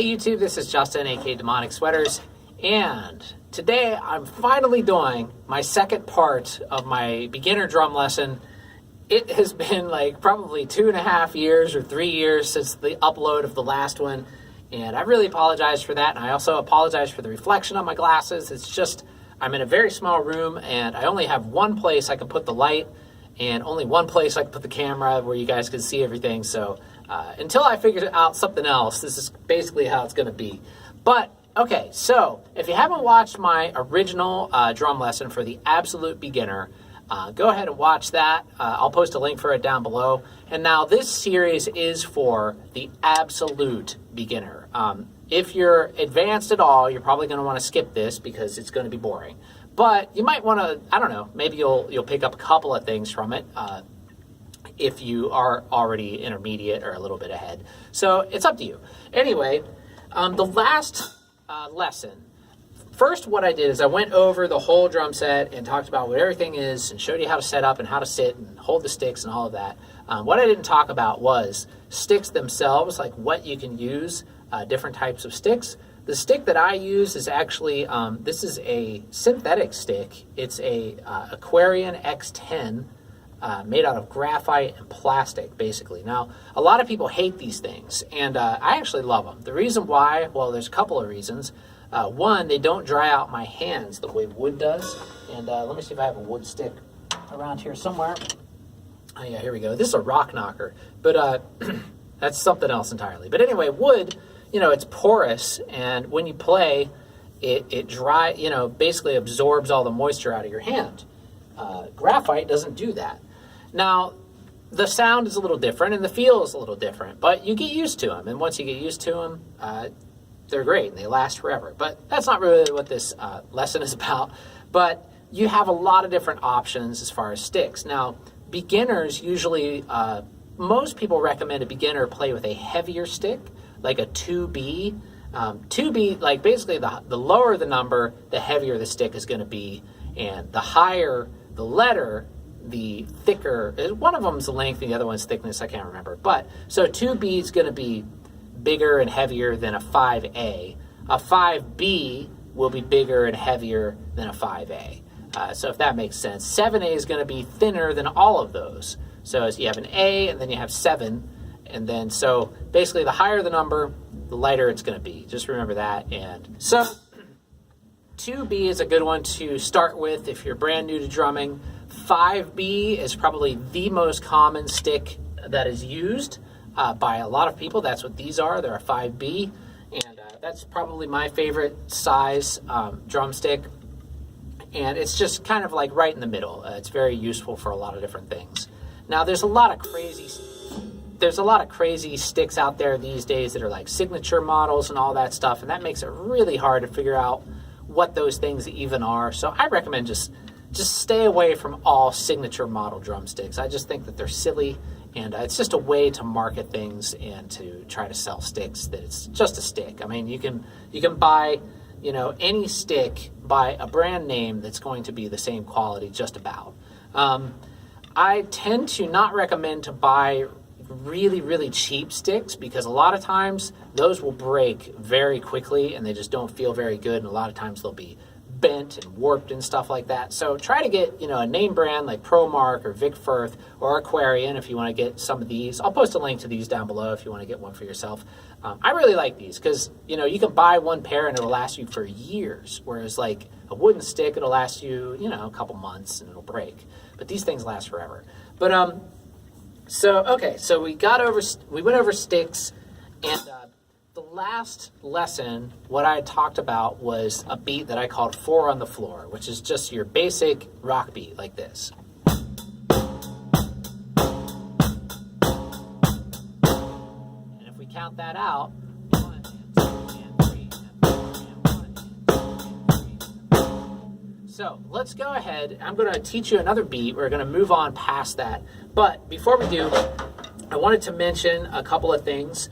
Hey YouTube, this is Justin, aka Demonic Sweaters, and today I'm finally doing my second part of my beginner drum lesson. It has been like probably 2.5 years or 3 years since the upload of the last one, and I really apologize for that, and I also apologize for the reflection on my glasses. It's just, I'm in a very small room, and I only have one place I can put the light, and only one place I can put the camera where you guys can see everything, so until I figure out something else, this is basically how it's going to be. But, okay, so if you haven't watched my original drum lesson for the absolute beginner, go ahead and watch that. I'll post a link for it down below. And now this series is for the absolute beginner. If you're advanced at all, you're probably going to want to skip this because it's going to be boring. But you might want to, I don't know, maybe you'll pick up a couple of things from it. If you are already intermediate or a little bit ahead. So it's up to you. Anyway, the last lesson, first what I did is I went over the whole drum set and talked about what everything is and showed you how to set up and how to sit and hold the sticks and all of that. What I didn't talk about was sticks themselves, like what you can use, different types of sticks. The stick that I use is actually, this is a synthetic stick. It's a Aquarian X10. Made out of graphite and plastic, basically. Now, a lot of people hate these things, and I actually love them. The reason why, well, there's a couple of reasons. One, they don't dry out my hands the way wood does. And let me see if I have a wood stick around here somewhere. Oh, yeah, here we go. This is a rock knocker, but that's something else entirely. But anyway, wood, you know, it's porous, and when you play, it dry, you know, basically absorbs all the moisture out of your hand. Graphite doesn't do that. Now, the sound is a little different and the feel is a little different, but you get used to them. And once you get used to them, they're great and they last forever. But that's not really what this lesson is about. But you have a lot of different options as far as sticks. Now, beginners usually, most people recommend a beginner play with a heavier stick, like a 2B. 2B, like basically the lower the number, the heavier the stick is going to be. And the higher the letter, the thicker. One of them is the length and the other one's thickness. I can't remember. But so 2B is going to be bigger and heavier than a 5A. A 5B will be bigger and heavier than a 5A. So if that makes sense. 7A is going to be thinner than all of those. So as you have an A and then you have 7. And then so basically the higher the number, the lighter it's going to be. Just remember that. And so 2B is a good one to start with if you're brand new to drumming. 5B is probably the most common stick that is used by a lot of people. That's what these are. They're a 5B, and that's probably my favorite size drumstick. And it's just kind of like right in the middle. It's very useful for a lot of different things. Now, there's a lot of crazy sticks out there these days that are like signature models and all that stuff, and that makes it really hard to figure out what those things even are. So I recommend just stay away from all signature model drumsticks. I just think that they're silly, and it's just a way to market things and to try to sell sticks that it's just a stick. I mean, you can buy, you know, any stick by a brand name that's going to be the same quality just about. I tend to not recommend to buy really cheap sticks because a lot of times those will break very quickly and they just don't feel very good, and a lot of times they'll be bent and warped and stuff like that. So try to get, you know, a name brand like ProMark or Vic Firth or Aquarian if you want to get some of these. I'll post a link to these down below if you want to get one for yourself. I really like these because, you know, you can buy one pair and it'll last you for years, whereas like a wooden stick, it'll last you, you know, a couple months and it'll break. But these things last forever. But so okay, so we went over sticks, and the last lesson, what I had talked about was a beat that I called 4 on the floor, which is just your basic rock beat like this. And if we count that out, 1 and 2 and 3 and 4 and 1 and 2 and 3 and 4. So let's go ahead. I'm going to teach you another beat. We're going to move on past that. But before we do, I wanted to mention a couple of things.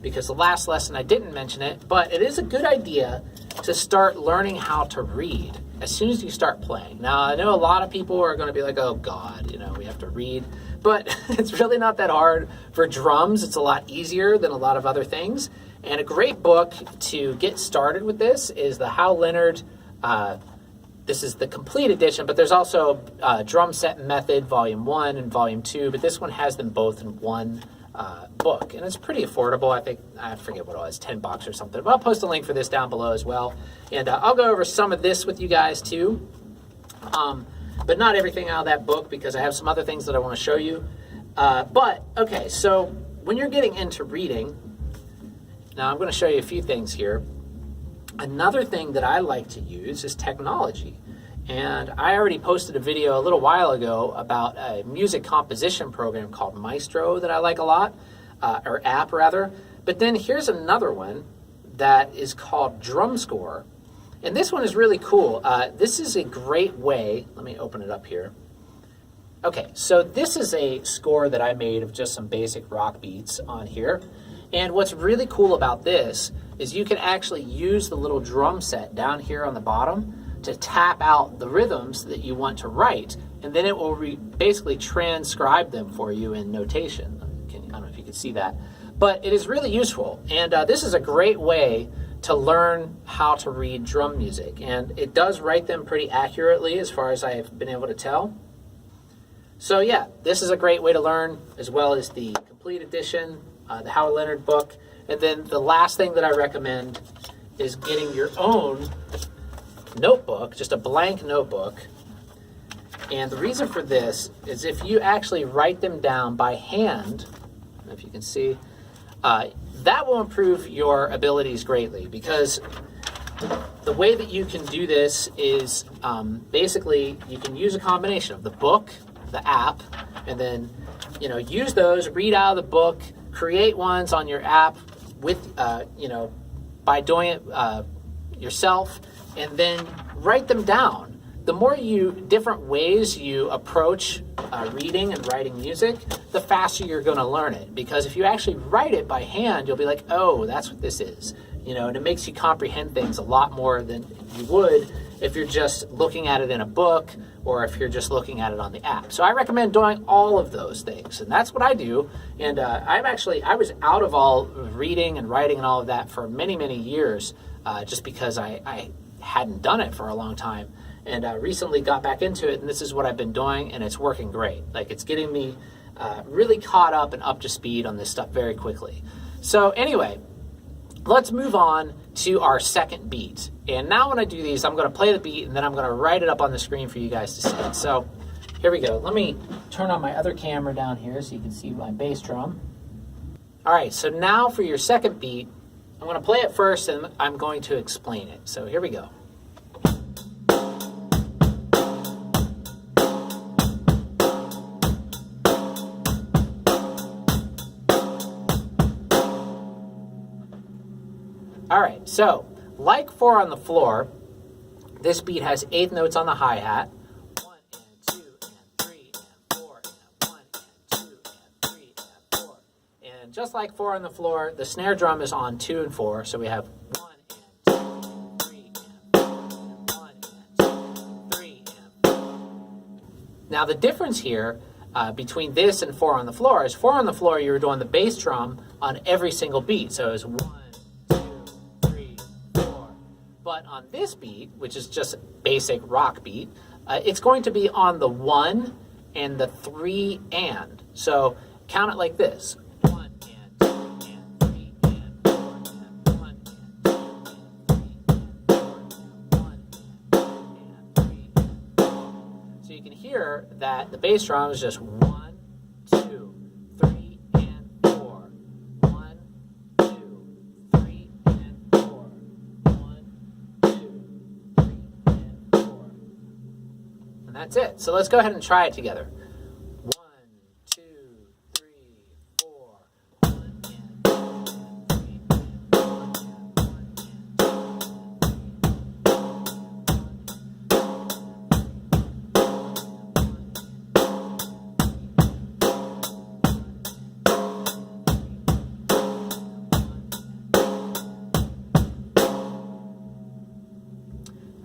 Because the last lesson I didn't mention it, but it is a good idea to start learning how to read as soon as you start playing. Now, I know a lot of people are going to be like, oh God, you know, we have to read, but it's really not that hard for drums. It's a lot easier than a lot of other things. And a great book to get started with this is the Hal Leonard. This is the complete edition, but there's also Drum Set Method Volume 1 and Volume 2, but this one has them both in one book, and it's pretty affordable. I think, I forget what it was, $10 or something, but I'll post a link for this down below as well, and I'll go over some of this with you guys too, but not everything out of that book because I have some other things that I want to show you. But okay, so when you're getting into reading, now I'm going to show you a few things here. Another thing that I like to use is technology. And I already posted a video a little while ago about a music composition program called Maestro that I like a lot, or app rather. But then here's another one that is called Drum Score. And this one is really cool. This is a great way, let me open it up here. Okay, so this is a score that I made of just some basic rock beats on here. And what's really cool about this is you can actually use the little drum set down here on the bottom to tap out the rhythms that you want to write, and then it will basically transcribe them for you in notation. I don't know if you can see that, but it is really useful. And this is a great way to learn how to read drum music. And it does write them pretty accurately as far as I've been able to tell. So yeah, this is a great way to learn, as well as the complete edition, the Hal Leonard book. And then the last thing that I recommend is getting your own notebook, just a blank notebook. And the reason for this is if you actually write them down by hand, if you can see, that will improve your abilities greatly, because the way that you can do this is basically you can use a combination of the book, the app, and then use those, read out of the book, create ones on your app with by doing it yourself, and then write them down. The more different ways you approach reading and writing music, the faster you're going to learn it. Because if you actually write it by hand, you'll be like, oh, that's what this is. And it makes you comprehend things a lot more than you would if you're just looking at it in a book or if you're just looking at it on the app. So I recommend doing all of those things, and that's what I do. And I was out of all reading and writing and all of that for many, many years, just because I hadn't done it for a long time. And recently got back into it, and this is what I've been doing, and it's working great. Like, it's getting me really caught up and up to speed on this stuff very quickly. So anyway, let's move on to our second beat. And now when I do these, I'm going to play the beat, and then I'm going to write it up on the screen for you guys to see. So here we go. Let me turn on my other camera down here so you can see my bass drum. All right, so now for your second beat, I'm going to play it first, and I'm going to explain it. So here we go. All right, so like 4 on the floor, this beat has 8th notes on the hi-hat. 1 and 2 and 3 and 4 and 1 and 2 and 3 and 4. And just like 4 on the floor, the snare drum is on 2 and 4, so we have 1 and 2 and 3 and 4 and 1 and 2 3 and 4. Now the difference here between this and 4 on the floor is 4 on the floor you were doing the bass drum on every single beat, so it was 1, 2, 3, 4. But on this beat, which is just a basic rock beat, it's going to be on the 1 and the 3 and. So count it like this. 1 and 2 and 3 and 4 and 1 and 2 and 3 and 4 and 1 and 2 and 3 and 4. So you can hear that the bass drum is just 1, 2, 3 and 4. 1, 2, 3 and 4. 1, 2, 3 and 4. And that's it. So let's go ahead and try it together. 1, 2, 3, 4. 1 and 2 and 3 and 4 and 1 and 2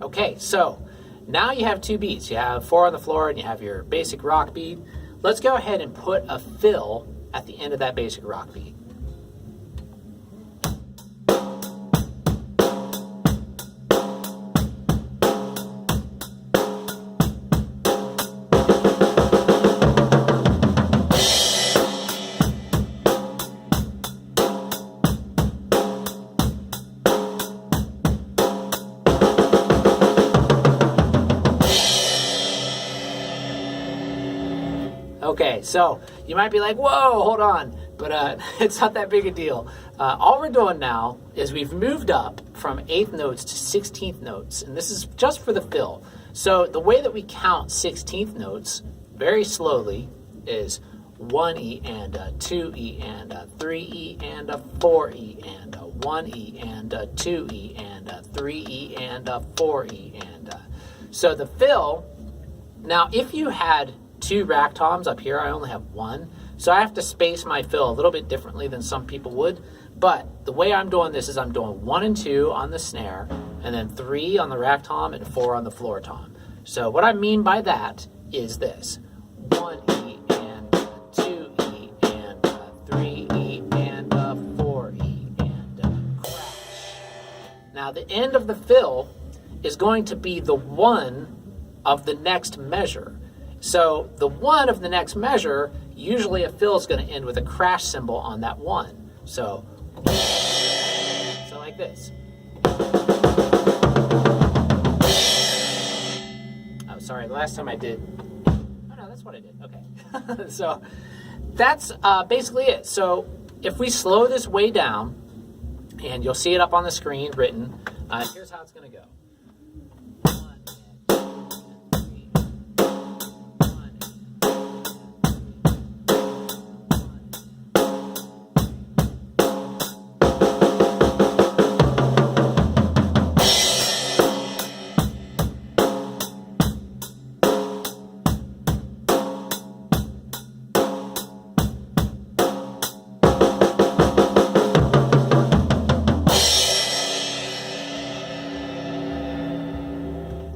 Okay, so now you have 2 beats. You have 4 on the floor and you have your basic rock beat. Let's go ahead and put a fill at the end of that basic rock beat. Okay, so you might be like, whoa, hold on. But it's not that big a deal. All we're doing now is we've moved up from 8th notes to 16th notes, and this is just for the fill. So the way that we count 16th notes very slowly is 1E and 2E and 3E and 4E and 1E and 2E and 3E and 4E. And so the fill, now if you had 2 rack toms up here, I only have 1. So I have to space my fill a little bit differently than some people would. But the way I'm doing this is I'm doing 1 and 2 on the snare, and then 3 on the rack tom and 4 on the floor tom. So what I mean by that is this: 1E and 2E and 3E and 4E and crash. Now the end of the fill is going to be the 1 of the next measure. So the 1 of the next measure, usually a fill is going to end with a crash cymbal on that 1. So like this. Oh, sorry, the last time I did. Oh no, that's what I did. Okay. So that's basically it. So if we slow this way down, and you'll see it up on the screen written, here's how it's going to go.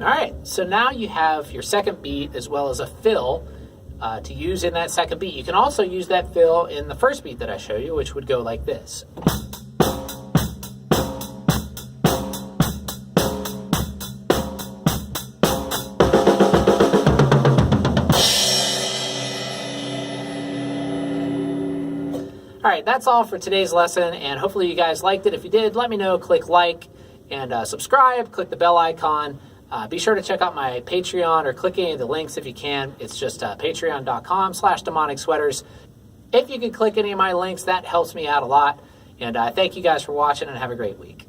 All right, so now you have your second beat as well as a fill to use in that second beat. You can also use that fill in the first beat that I show you, which would go like this. All right, that's all for today's lesson, and hopefully you guys liked it. If you did, let me know. Click like and subscribe. Click the bell icon. Be sure to check out my Patreon or click any of the links if you can. It's just patreon.com/demonicsweaters. If you can click any of my links, that helps me out a lot. And thank you guys for watching, and have a great week.